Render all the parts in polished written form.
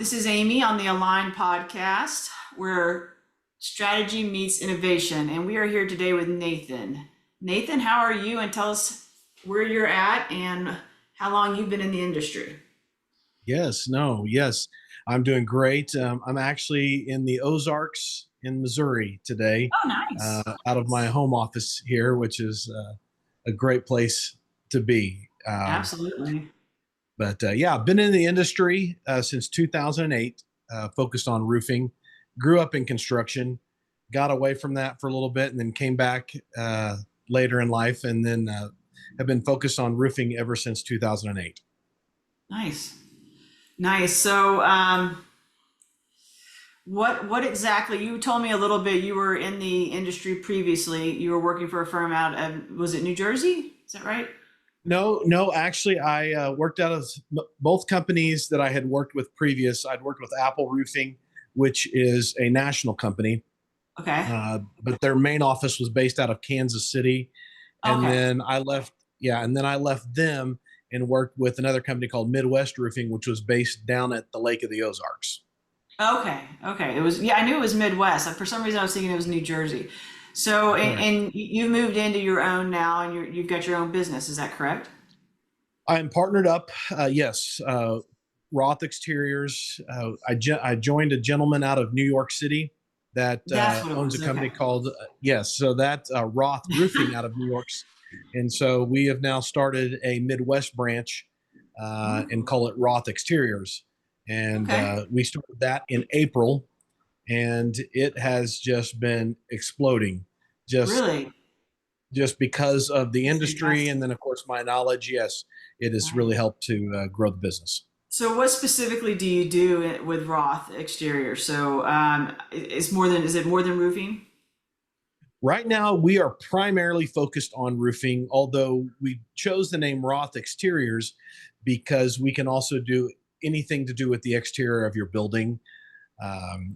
This is Amy on the Align podcast, where strategy meets innovation. And we are here today with Nathan. Nathan, how are you? And tell us where you're at and how long you've been in the industry. Yes. I'm doing great. I'm actually in the Ozarks in Missouri today, Oh, nice. out of my home office here, which is a great place to be. Absolutely. But yeah, I've been in the industry since 2008, focused on roofing, grew up in construction, got away from that for a little bit, and then came back later in life, and then have been focused on roofing ever since 2008. Nice. Nice. So, what exactly? You told me a little bit. You were in the industry previously. You were working for a firm out of, was it New Jersey? Is that right? No, actually, I worked out of both companies that I had worked with previous. I'd worked with Apple Roofing, which is a national company, Okay. but their main office was based out of Kansas City. And Okay. then I left, yeah, and then I left them and worked with another company called Midwest Roofing, which was based down at the Lake of the Ozarks. Okay. Okay. It was, yeah, I knew it was Midwest. For some reason, I was thinking it was New Jersey. So, Correct. and you moved into your own now, and you've got your own business. Is that correct? I'm partnered up, yes, Roth Exteriors. I joined a gentleman out of New York City that That's what it owns a was. company Okay. called, yes, so that's Roth Roofing out of New York. And so we have now started a Midwest branch and Oh, call it Roth Exteriors. And okay. we started that in April, and it has just been exploding. Just Really? just because of the That's industry, and fantastic. then of course my knowledge. Yes, it has really Nice. helped to grow the business. So, what specifically do you do with Roth Exterior? So, is it more than roofing? Right now we are primarily focused on roofing, although we chose the name Roth Exteriors because we can also do anything to do with the exterior of your building,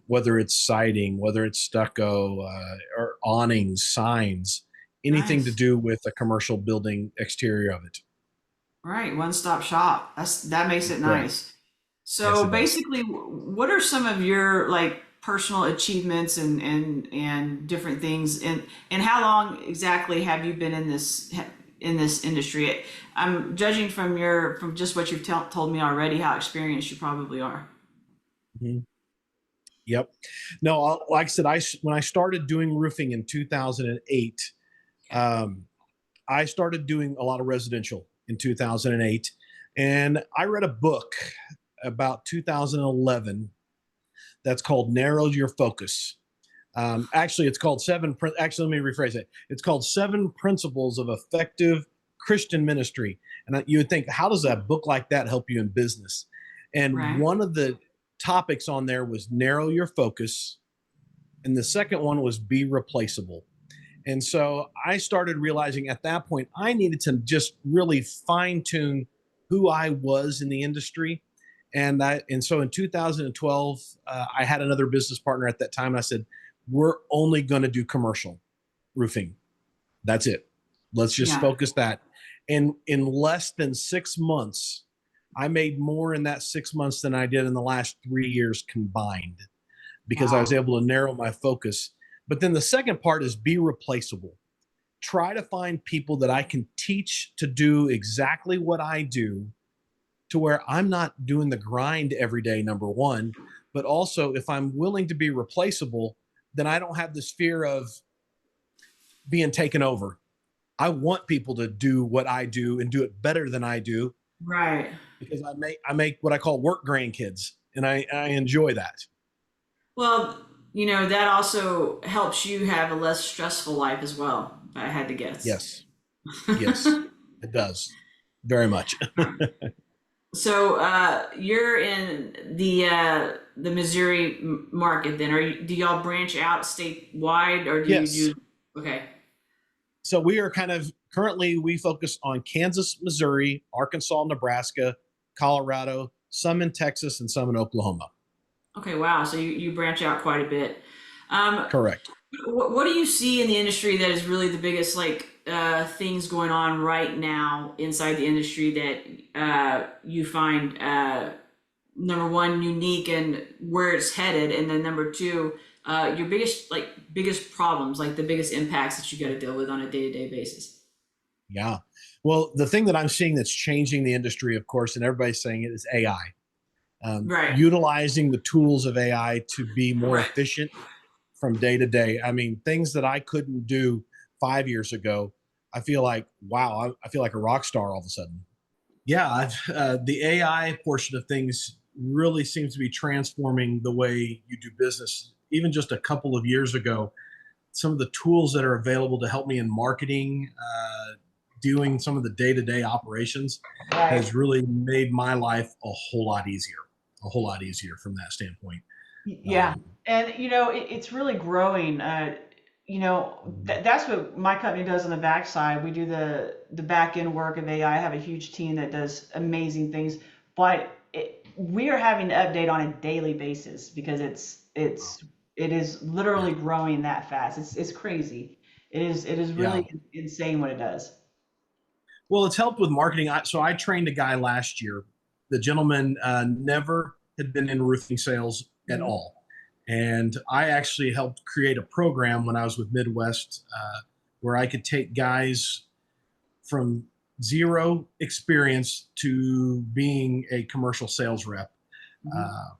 whether it's siding, whether it's stucco, or awnings, signs, anything to Nice. do with a commercial building exterior of it. Right. One stop shop. That makes it Correct. nice. Yes, So it does. basically, what are some of your like personal achievements and different things, and how long exactly have you been in this industry? I'm judging from your from just what you've told me already how experienced you probably are. Mhm. Yep. No, like I said, when I started doing roofing in 2008, Okay. um, I started doing a lot of residential in 2008, and I read a book about 2011 that's called "Narrow Your Focus." Actually, it's called Actually, let me rephrase it. It's called Seven Principles of Effective Christian Ministry. And you would think, how does a book like that help you in business? And Right. one of the topics on there was narrow your focus, and the second one was be replaceable. And so I started realizing at that point I needed to just really fine tune who I was in the industry. And so in 2012, I had another business partner at that time, and I said, "We're only going to do commercial roofing. That's it. Let's just Yeah. focus that." And in less than 6 months, I made more in that 6 months than I did in the last 3 years combined, because I was Wow. able to narrow my focus. But then the second part is be replaceable. Try to find people that I can teach to do exactly what I do, to where I'm not doing the grind every day, number one. But also, if I'm willing to be replaceable, then I don't have this fear of being taken over. I want people to do what I do and do it better than I do, Right. because I make what I call work grandkids, and I enjoy that. Well, that also helps you have a less stressful life as well, if I had to guess. Yes, yes, it does very much. So you're in the Missouri market then. Do y'all branch out statewide or do you Yes. do okay. So we are kind of currently we focus on Kansas, Missouri, Arkansas, Nebraska, Colorado, some in Texas, and some in Oklahoma. Okay, wow. So you branch out quite a bit. Um, Correct. what do you see in the industry that is really the biggest like things going on right now inside the industry that you find number one, unique and where it's headed, and then number two, your biggest problems, like the biggest impacts that you got to deal with on a day-to-day basis. Yeah. Well, the thing that I'm seeing that's changing the industry, of course, and everybody's saying it, is AI. Right. Utilizing the tools of AI to be more Right. efficient from day to day. I mean, things that I couldn't do 5 years ago, I feel like, wow, I feel like a rock star all of a sudden. Yeah, the AI portion of things really seems to be transforming the way you do business. Even just a couple of years ago, some of the tools that are available to help me in marketing, doing some of the day to day operations, Right. has really made my life a whole lot easier from that standpoint. Yeah, Um, and it's really growing. That's what my company does on the backside. We do the back end work of AI. I have a huge team that does amazing things, but we are having to update on a daily basis because it is yeah, literally growing that fast. It's crazy. It is yeah. really insane what it does. Well, it's helped with marketing. So I trained a guy last year. The gentleman never had been in roofing sales at Mhm. all. And I actually helped create a program when I was with Midwest where I could take guys from zero experience to being a commercial sales rep. Mhm. Uh,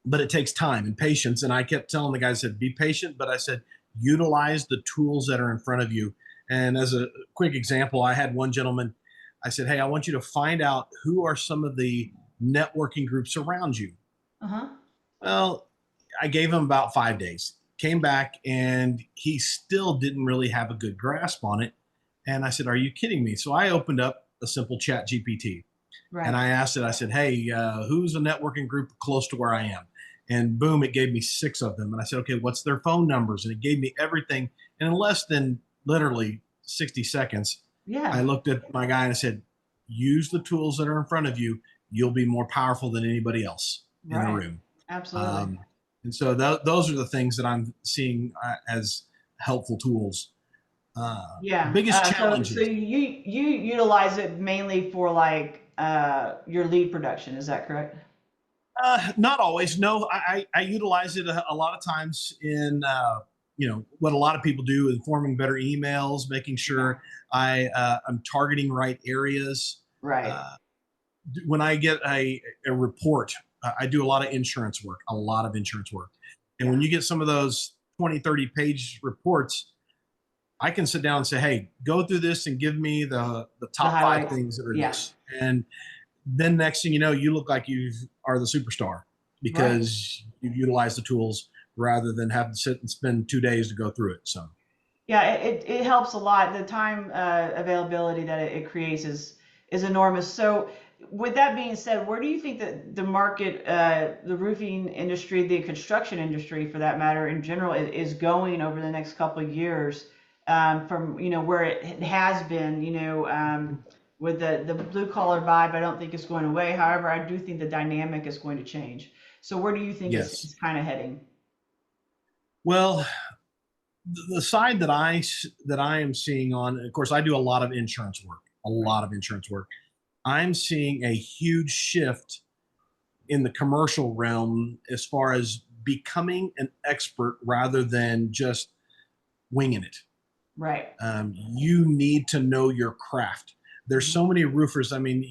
but it takes time and patience. And I kept telling the guys, I said, be patient. But I said, utilize the tools that are in front of you. And as a quick example, I had one gentleman, I said, hey, I want you to find out who are some of the networking groups around you. Uh-huh. Well, I gave him about 5 days, came back, and he still didn't really have a good grasp on it. And I said, are you kidding me? So I opened up a simple chat GPT and Right. I asked it, I said, hey, who's a networking group close to where I am? And boom, it gave me six of them. And I said, okay, what's their phone numbers? And it gave me everything. And in less than literally 60 seconds, I Yeah. looked at my guy and I said, use the tools that are in front of you. You'll be more powerful than anybody else in the Right. room. Absolutely. Um, and so those are the things that I'm seeing as helpful tools. Yeah. Biggest So challenges. you utilize it mainly for like your lead production, is that correct? Not always. No, I utilize it a lot of times in what a lot of people do in forming better emails, making Yeah. sure I'm targeting right areas. Right. Uh, when I get a report, I do a lot of insurance work, and when Yeah. you get some of those 20, 30 page reports, I can sit down and say, hey, go through this and give me the The top five highlights. things that are Yeah. this, and then next thing you know, you look like you are the superstar Right. because you've utilized the tools rather than have to sit and spend 2 days to go through it. So, Yeah, it helps a lot. The time availability that it creates is enormous. So, with that being said, where do you think that the market, the roofing industry, the construction industry, for that matter, in general, is going over the next couple of years, from where it has been, with the blue collar vibe? I don't think it's going away. However, I do think the dynamic is going to change. So, where do you think yes. it's kind of heading? Well, the side that I am seeing on, of course, I do a lot of insurance work, a Right. lot of insurance work. I'm seeing a huge shift in the commercial realm as far as becoming an expert rather than just winging it. Right. You need to know your craft. There's Mhm. so many roofers. I mean,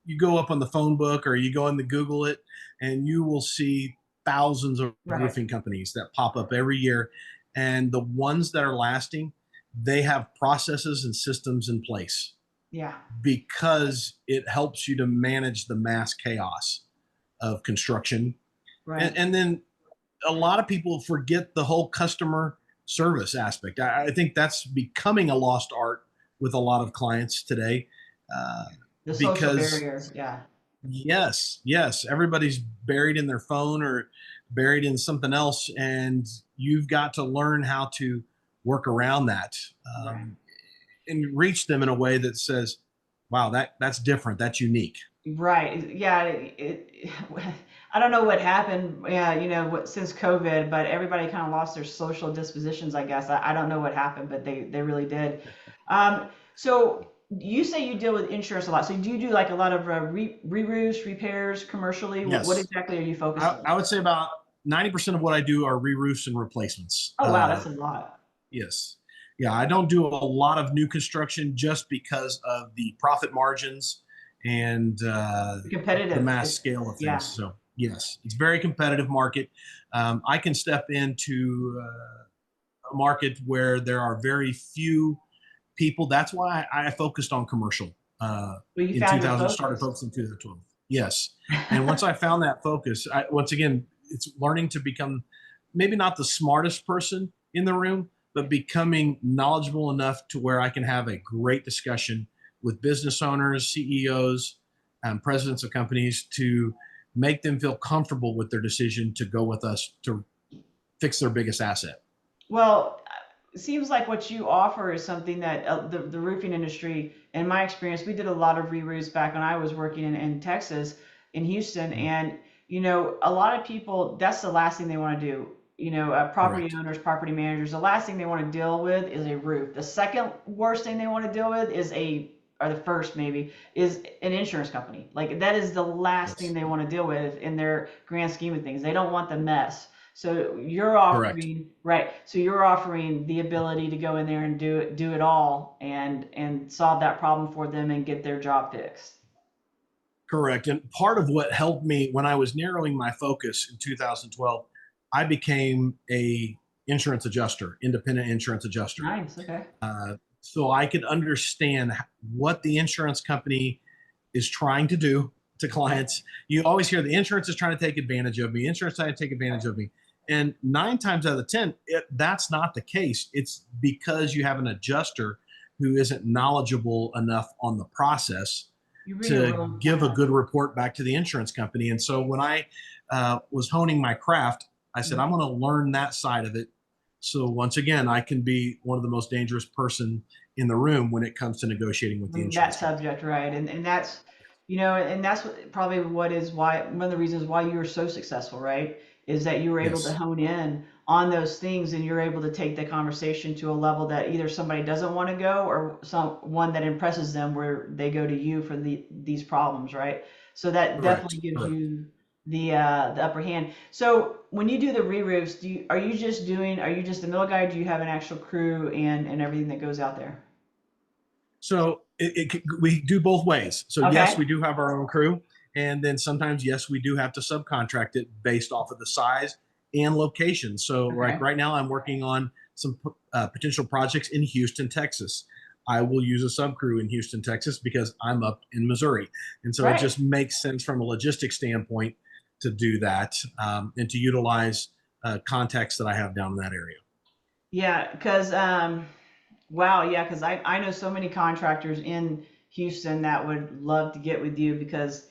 you go up on the phone book or you go in the Google it, and you will see thousands of Right. roofing companies that pop up every year. And the ones that are lasting, they have processes and systems in place Yeah. because it helps you to manage the mass chaos of construction. Right. And then a lot of people forget the whole customer service aspect. I think that's becoming a lost art with a lot of clients today uh, The social because barrier, yeah. yes, everybody's buried in their phone or buried in something else, and you've got to learn how to work around that Right. and reach them in a way that says, "Wow, that's different. That's unique." Right. Yeah. I don't know what happened, yeah, since COVID, but everybody kind of lost their social dispositions, I guess. I don't know what happened, but they really did. So you say you deal with insurance a lot. So do you do like a lot of re-roofs, repairs commercially? What Yes. exactly are you focused on? I would say about 90% of what I do are re-roofs and replacements. Oh wow, that's a lot. Yes. Yeah, I don't do a lot of new construction just because of the profit margins and the Competitive. mass scale of things. Yeah. So, yes, it's a very competitive market. I can step into a market where there are very few people. That's why I focused on commercial Well, you in found your 2000, started focus. focusing in 2012. Yes. And once I found that focus, once again, it's learning to become maybe not the smartest person in the room, but becoming knowledgeable enough to where I can have a great discussion with business owners, CEOs, presidents of companies to make them feel comfortable with their decision to go with us to fix their biggest asset. Well, it seems like what you offer is something that the roofing industry, in my experience, we did a lot of re-roofs back when I was working in Texas, in Houston, and a lot of people, that's the last thing they want to do. Property Correct. owners, property managers, the last thing they want to deal with is a roof. The second worst thing they want to deal with or the first maybe, is an insurance company. Like that is the last thing Yes. they want to deal with in their grand scheme of things. They don't want the mess. So Correct. you're offering the ability to go in there and do it all and solve that problem for them and get their job fixed. Correct. And part of what helped me when I was narrowing my focus in 2012, I became a insurance adjuster, independent insurance adjuster. Nice. Okay. So I could understand what the insurance company is trying to do to clients. You always hear the insurance is trying to take advantage of me, insurance is trying to take advantage of me. And 9 times out of 10, that's not the case. It's because you have an adjuster who isn't knowledgeable enough on the process You bring a to real point give a up. good report back to the insurance company. And so when I was honing my craft, I said, I'm Mhm. going to learn that side of it. So once again, I can be one of the most dangerous person in the room when it comes to negotiating with the That insurance company. subject, right? And that's, and that's probably what is why one of the reasons why you were so successful, right? Is that you were able to Yes, hone in on those things and you're able to take the conversation to a level that either somebody doesn't want to go or someone that impresses them where they go to you for these problems, right? So that correct, definitely gives correct. you the upper hand. So when you do the re-roofs, are you just the middle guy? Do you have an actual crew and everything that goes out there? So we do both ways. So yes, Okay. we do have our own crew, and then sometimes yes, we do have to subcontract it based off of the size and location. So like Okay. right now, I'm working on some potential projects in Houston, Texas. I will use a sub crew in Houston, Texas, because I'm up in Missouri, and so it Right. just makes sense from a logistics standpoint to do that and to utilize contacts that I have down in that area. Yeah, because wow, yeah, because I know so many contractors in Houston that would love to get with you because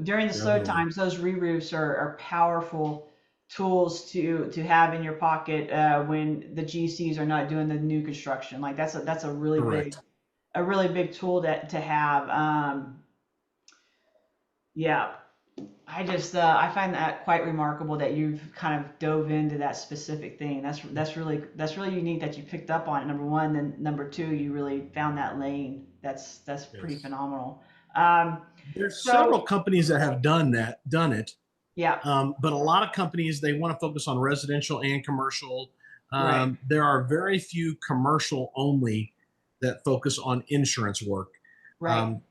during the slow Absolutely. times, those re-roofs are powerful tools to have in your pocket when the GCs are not doing the new construction. Like that's Correct. a really big tool to have. Yeah, I find that quite remarkable that you've kind of dove into that specific thing. That's really unique that you picked up on it. Number one, then number two, you really found that lane. That's pretty Yes. phenomenal. Um, There's several so companies that have done it. yeah, But a lot of companies, they want to focus on residential and commercial. right, There are very few commercial only that focus on insurance work. right, Um,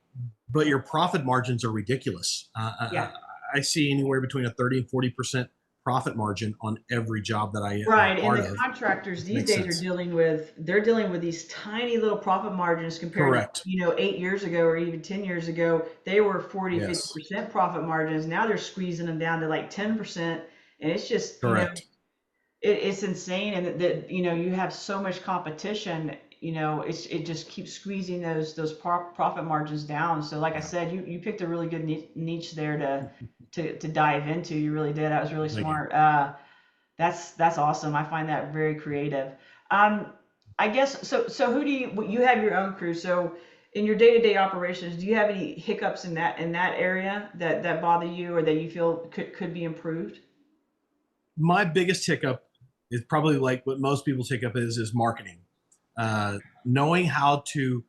but your profit margins are ridiculous. yeah. I see anywhere between a 30 and 40% profit margin on every job that I am a Right, and part the of, contractors which these makes days are sense. they're dealing with these tiny little profit margins compared to, Correct. 8 years ago or even 10 years ago, they were 40, Yes. 50% profit margins. Now they're squeezing them down to like 10%. And it's just, Correct. it's insane. And that, you have so much competition, it just keeps squeezing those profit margins down. So like I Yeah. said, you picked a really good niche there to dive into. You really did. That was really Thank you. smart. That's awesome. I find that very creative. Um, I guess so. So who do you have your own crew? So in your day-to-day operations, do you have any hiccups in that area that bother you or that you feel could be improved? My biggest hiccup is probably like what most people's hiccup is marketing. Knowing how to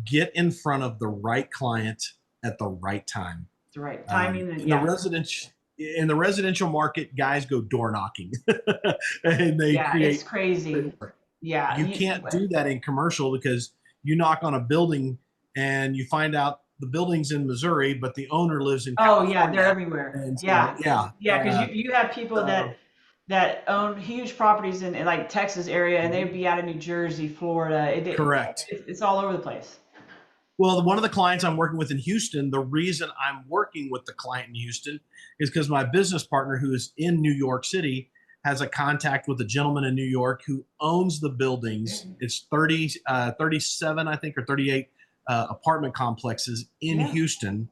get in front of the right client at the right time. The right timing and In the yeah. residential market, guys go door knocking and they Yeah, it's create. crazy. Yeah. You can't do that in commercial because you knock on a building and you find out the building's in Missouri, but the owner lives in Oh yeah, they're California. everywhere. And so, Yeah. yeah, Yeah, because you have people so, that own huge properties in like Texas area and they'd be out of New Jersey, Florida. correct. It's all over the place. Well, one of the clients I'm working with in Houston, the reason I'm working with the client in Houston is because my business partner, who is in New York City, has a contact with a gentleman in New York who owns the buildings. It's 37, I think, or 38 apartment complexes in Yeah. Houston.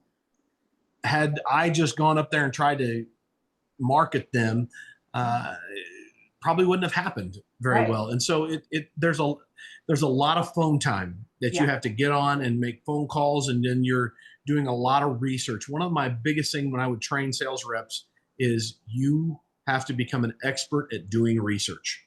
Had I just gone up there and tried to market them, uh, probably wouldn't have happened very Right. well. And so there's a lot of phone time that you Yeah. have to get on and make phone calls, and then you're doing a lot of research. One of my biggest things when I would train sales reps is you have to become an expert at doing research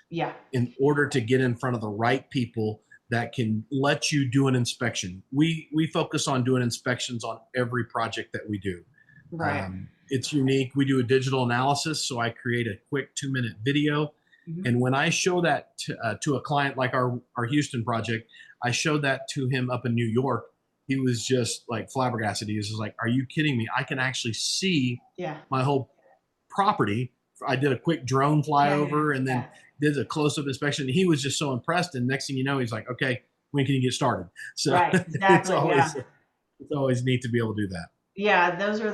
Yeah. in order to get in front of the right people that can let you do an inspection. We focus on doing inspections on every project that we do. Right. It's unique. We do a digital analysis, so I create a quick 2-minute video. Mhm. And when I show that to a client like our Houston project, I showed that to him up in New York. He was just like flabbergasted. He was just like, "Are you kidding me? I can actually see Yeah. my whole property." I did a quick drone Yeah. Yeah. flyover and then Yeah. did a close-up inspection. He was just so impressed. And next thing you know, he's like, "Okay, when can you get started?" So Right. Exactly. Yeah. it's always neat to be able to do that. Yeah, those are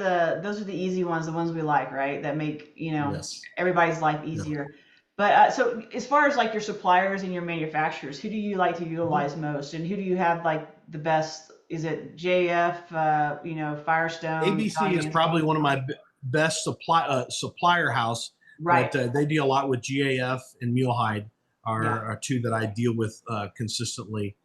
the easy ones, the ones we like, right? That make, Yes. everybody's life Yeah. easier. But so as far as like your suppliers and your manufacturers, who do you like to utilize most, and who do you have like the best? Is it JF, Firestone, ABC Italian is Insulated? probably one of my best supplier house, Right. but they deal a lot with GAF and Mulehide Yeah. are two that I deal with consistently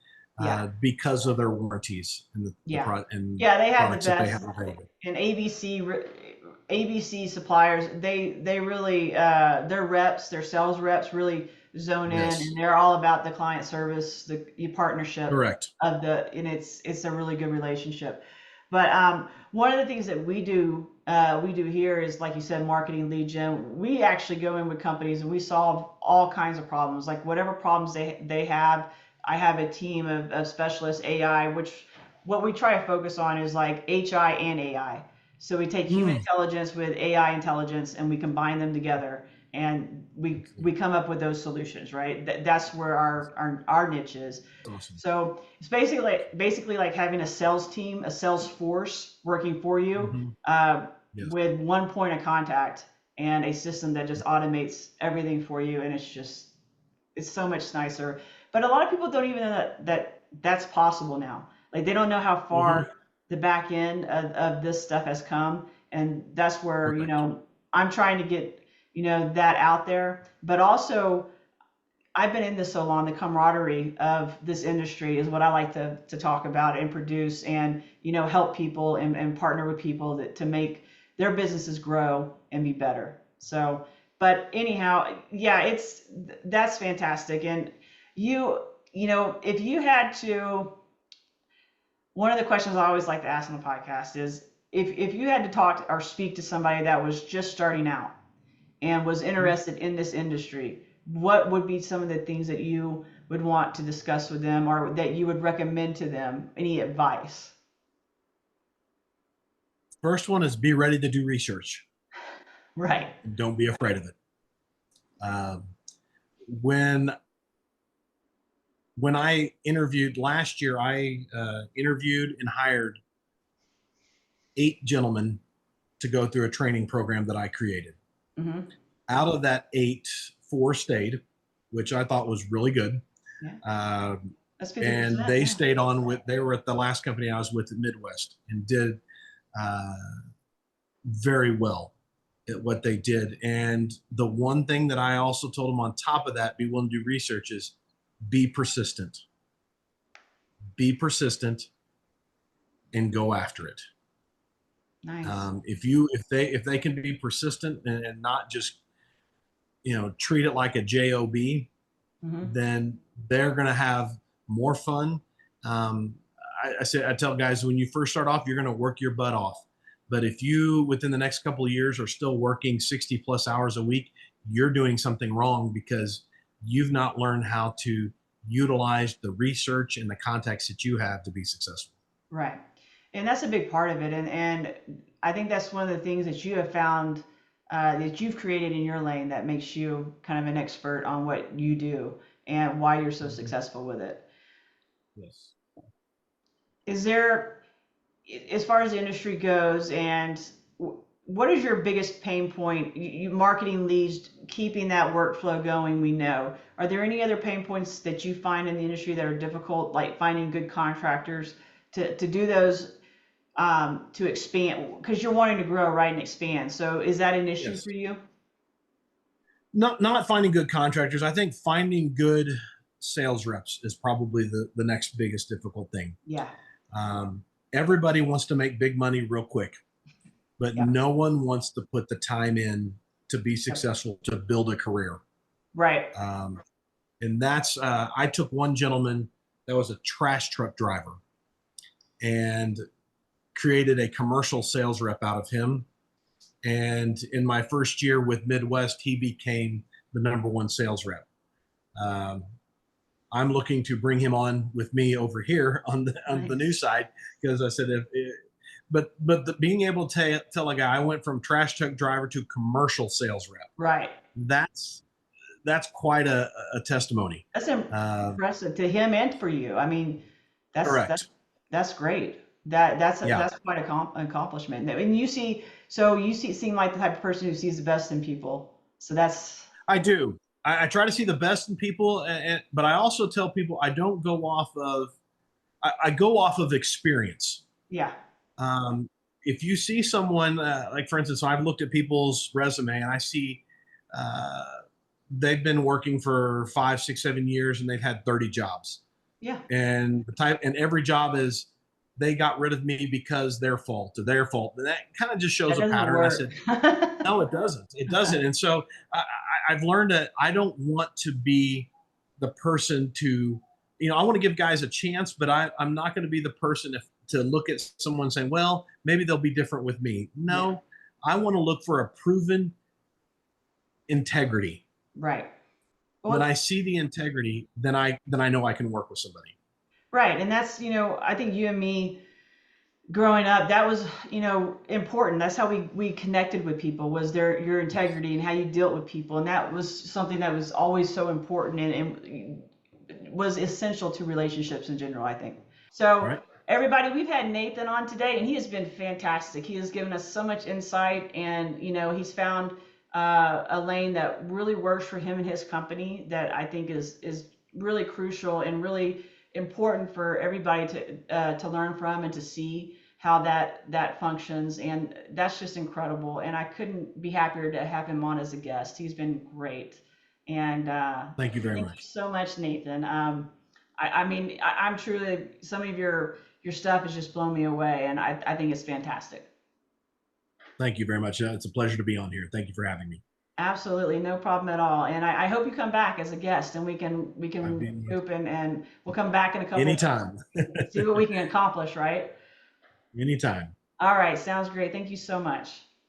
Yeah. because of their warranties and Yeah. and Yeah, they have the products that they have best. available. And ABC suppliers, they really their reps, their sales reps really zone in, and Yes, they're all about the client service, the partnership correct. of and it's a really good relationship. But one of the things that we do here is, like you said, marketing lead gen. We actually go in with companies and we solve all kinds of problems, like whatever problems they have. I have a team of specialists, AI, which what we try to focus on is like HI and AI. So we take human Mm, intelligence with AI intelligence and we combine them together and we come up with those solutions, right? That's where our niche is. awesome. So it's basically like having a sales team, a sales force working for you Hmm. Yes. with one point of contact and a system that just automates everything for you. And it's so much nicer. But a lot of people don't even know that that's possible now. Like they don't know how Hmm. far the back end of this stuff has come, and that's where Correct. I'm trying to get that out there. But also, I've been in this so long, the camaraderie of this industry is what I like to talk about and produce, and help people and partner with people to make their businesses grow and be better. So, but anyhow, yeah, that's fantastic. And if you had to, one of the questions I always like to ask on the podcast is if you had to talk or speak to somebody that was just starting out and was interested in this industry, what would be some of the things that you would want to discuss with them or that you would recommend to them? Any advice? First one is be ready to do research Right. and don't be afraid of it. Um, when I interviewed last year, I interviewed and hired 8 gentlemen to go through a training program that I created. Mm-hmm. Out of that 8, 4 stayed, which I thought was really good. Yeah. Um, That's and 50%. they Yeah. stayed on with, they were at the last company I was with at Midwest and did uh, very well at what they did. And the one thing that I also told them on top of that, be willing to do research, is be persistent. Be persistent and go after it. Nice. If they can be persistent and not just treat it like a job, Mm-hmm. then they're going to have more fun. Um, I tell guys, when you first start off, you're going to work your butt off. But if you, within the next couple of years, are still working 60 plus hours a week, you're doing something wrong because you've not learned how to utilize the research and the contacts that you have to be successful. Right. And that's a big part of it. And I think that's one of the things that you have found that you've created in your lane that makes you kind of an expert on what you do and why you're so Mhm. successful with it. Yes. Is there, as far as the industry goes, and what is your biggest pain point? You marketing leads, keeping that workflow going, we know. Are there any other pain points that you find in the industry that are difficult, like finding good contractors to do those to expand? Because you're wanting to grow, right, and expand. So is that an issue Yes. for you? Not finding good contractors. I think finding good sales reps is probably the next biggest difficult thing. Yeah. Um, Everybody wants to make big money real quick, but Yep. no one wants to put the time in to be Yep. successful, to build a career. Right. Um, and that's, I took one gentleman that was a trash truck driver and created a commercial sales rep out of him. And in my first year with Midwest, he became the number one sales rep. Um, I'm looking to bring him on with me over here on the new Nice. side because I said but being able to tell a guy I went from trash truck driver to commercial sales rep, Right. that's quite a testimony. That's Uh, impressive to him and for you. I mean, that's Correct. that's great. That's Yeah, quite a accomplishment. And you see, so you seem like the type of person who sees the best in people. So that's I do. I try to see the best in people, but I also tell people I don't go off of I go off of experience. yeah, Um, if you see someone, like for instance, I've looked at people's resume and I see uh, they've been working for 5, 6, 7 years and they've had 30 jobs. yeah. And and every job is they got rid of me because their fault or their fault. And that kind of just shows That a doesn't pattern. I work. said, no, it doesn't. It doesn't. And so I've learned that I don't want to be the person to, I want to give guys a chance, but I'm not going to be the person to look at someone saying, well, maybe they'll be different with me. Yeah, No, I want to look for a proven integrity. right. When Well, I see the integrity, then I know I can work with somebody. right. And that's, I think you and me growing up, that was, important. That's how we connected with people, was your Yes. integrity and how you dealt with people. And that was something that was always so important and was essential to relationships in general, I think. All So right. everybody, we've had Nathan on today and he has been fantastic. He has given us so much insight and, he's found a lane that really works for him and his company that I think is really crucial and really important for everybody to learn from and to see how that functions. And that's just incredible. And I couldn't be happier to have him on as a guest. He's been great. And Thank you very thank you much. so much, Nathan. I mean, I'm truly, some of your stuff has just blown me away, and I think it's fantastic. Thank you very much. It's a pleasure to be on here. Thank you for having me. Absolutely, no problem at all. And I hope you come back as a guest, and we can I've been open, and we'll come back in a couple of months anytime. and see what we can accomplish. Right? Anytime. All right, sounds great. Thank you so much.